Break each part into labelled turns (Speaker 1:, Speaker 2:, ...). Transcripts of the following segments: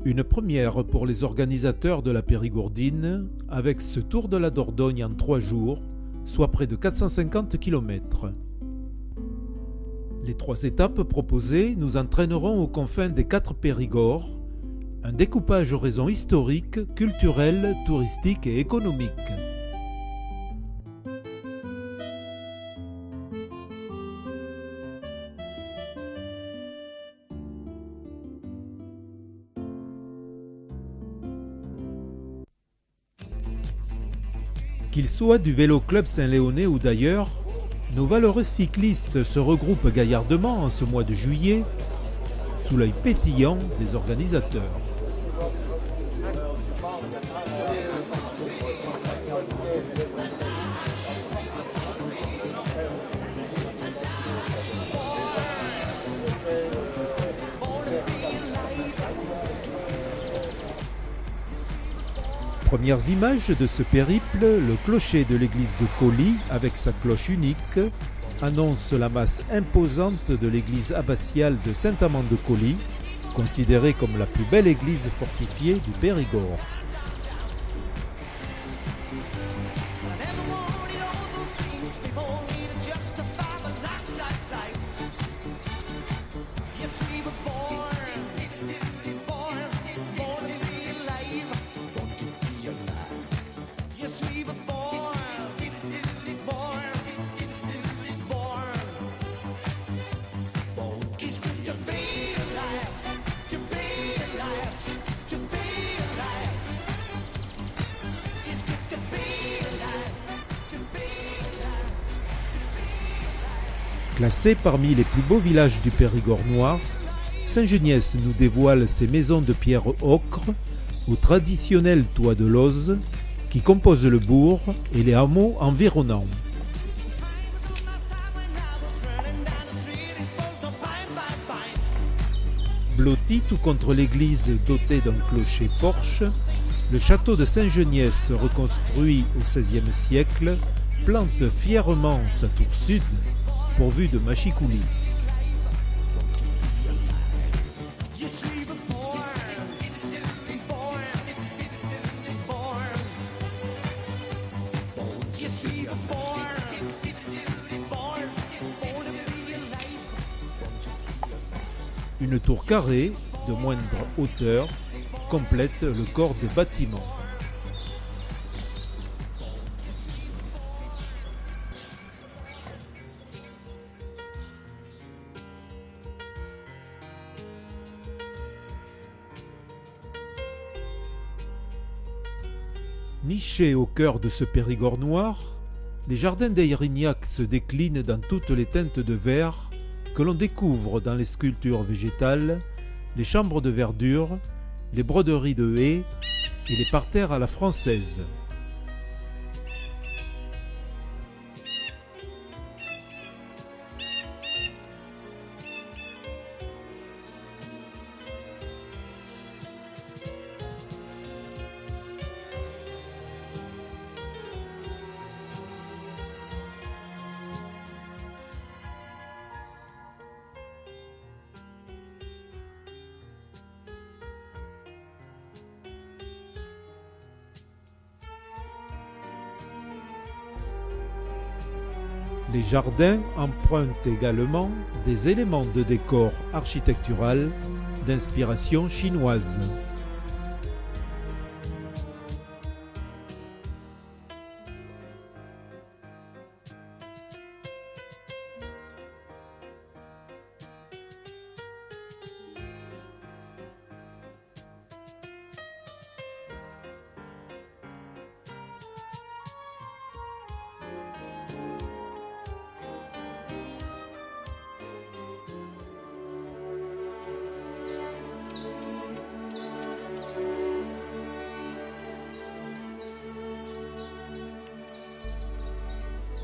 Speaker 1: Une première pour les organisateurs de la Périgourdine, avec ce Tour de la Dordogne en 3 jours, soit près de 450 km. Les 3 étapes proposées nous entraîneront aux confins des 4 Périgord, un découpage aux raisons historiques, culturelles, touristiques et économiques. Qu'ils soient du Vélo Club Saint-Léonais ou d'ailleurs, nos valeureux cyclistes se regroupent gaillardement en ce mois de juillet, sous l'œil pétillant des organisateurs. Premières images de ce périple, le clocher de l'église de Colly, avec sa cloche unique, annonce la masse imposante de l'église abbatiale de Saint-Amand de Colly, considérée comme la plus belle église fortifiée du Périgord. Classé parmi les plus beaux villages du Périgord noir, Saint-Geniès nous dévoile ses maisons de pierre ocre aux traditionnels toits de lauze qui composent le bourg et les hameaux environnants. Blotti tout contre l'église dotée d'un clocher-porche, le château de Saint-Geniès, reconstruit au XVIe siècle, plante fièrement sa tour sud, pourvu de machicoulis. Une tour carrée, de moindre hauteur, complète le corps de bâtiment. Nichés au cœur de ce Périgord noir, les jardins d'Ayrignac se déclinent dans toutes les teintes de vert que l'on découvre dans les sculptures végétales, les chambres de verdure, les broderies de haies et les parterres à la française. Les jardins empruntent également des éléments de décor architectural d'inspiration chinoise.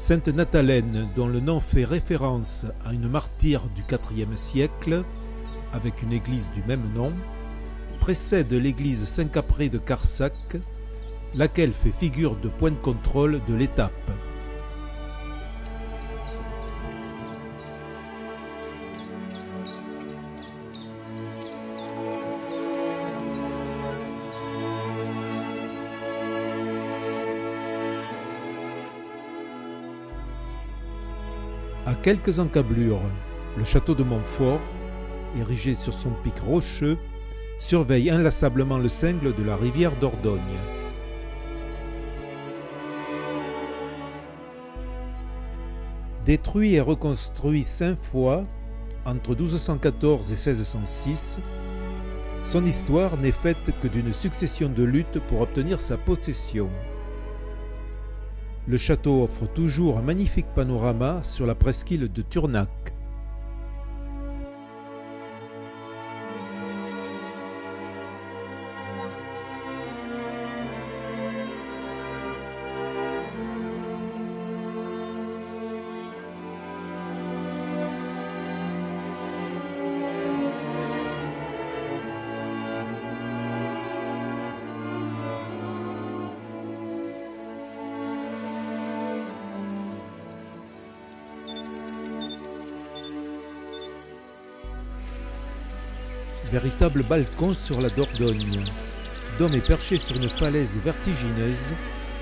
Speaker 1: Sainte Nathalène, dont le nom fait référence à une martyre du IVe siècle, avec une église du même nom, précède l'église Saint-Capré de Carsac, laquelle fait figure de point de contrôle de l'étape. À quelques encablures, le château de Montfort, érigé sur son pic rocheux, surveille inlassablement le cingle de la rivière Dordogne. Détruit et reconstruit 5 fois, entre 1214 et 1606, son histoire n'est faite que d'une succession de luttes pour obtenir sa possession. Le château offre toujours un magnifique panorama sur la presqu'île de Turnac. Véritable balcon sur la Dordogne. Dom est perché sur une falaise vertigineuse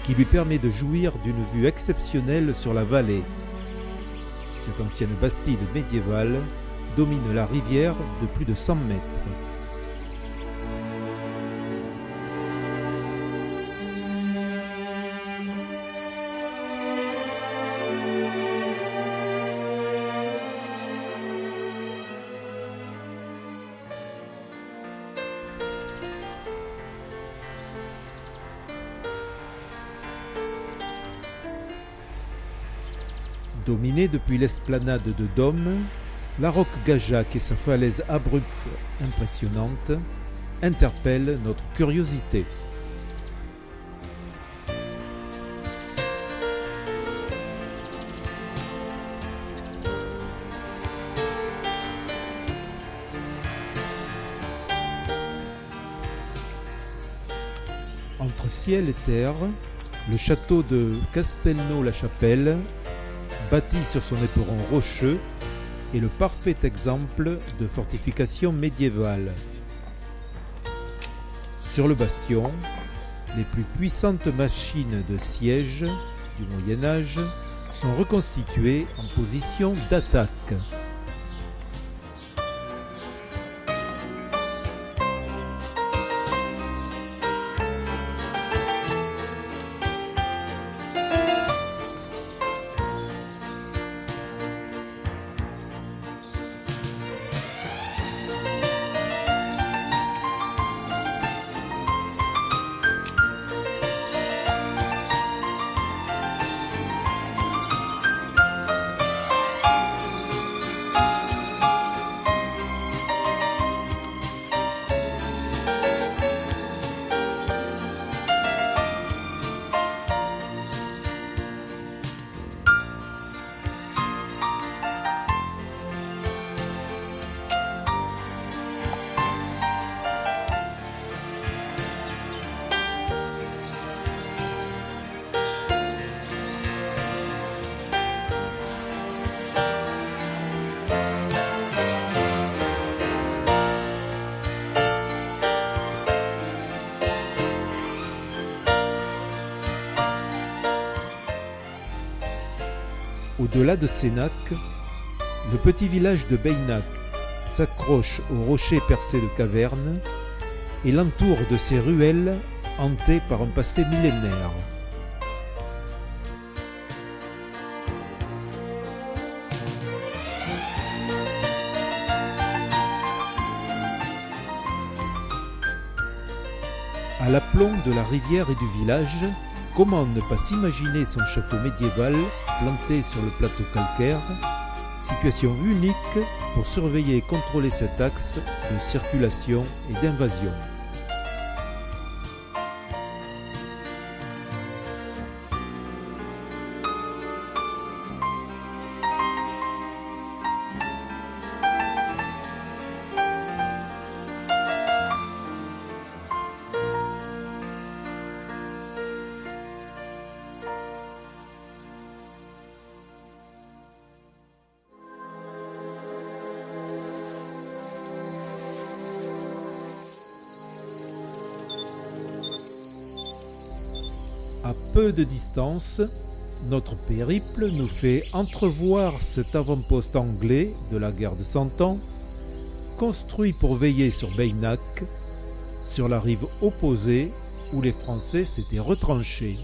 Speaker 1: qui lui permet de jouir d'une vue exceptionnelle sur la vallée. Cette ancienne bastide médiévale domine la rivière de plus de 100 mètres. Dominée depuis l'esplanade de Dôme, la roque Gajac et sa falaise abrupte impressionnante interpellent notre curiosité. Entre ciel et terre, le château de Castelnau-la-Chapelle, bâti sur son éperon rocheux, est le parfait exemple de fortification médiévale. Sur le bastion, les plus puissantes machines de siège du Moyen Âge sont reconstituées en position d'attaque. Au-delà de Sénac, le petit village de Beynac s'accroche aux rochers percés de cavernes et l'entoure de ses ruelles hantées par un passé millénaire. À l'aplomb de la rivière et du village, comment ne pas s'imaginer son château médiéval planté sur le plateau calcaire, situation unique pour surveiller et contrôler cet axe de circulation et d'invasion. À peu de distance, Notre périple nous fait entrevoir cet avant-poste anglais de la guerre de Cent Ans, construit pour veiller sur Beynac, sur la rive opposée où les Français s'étaient retranchés.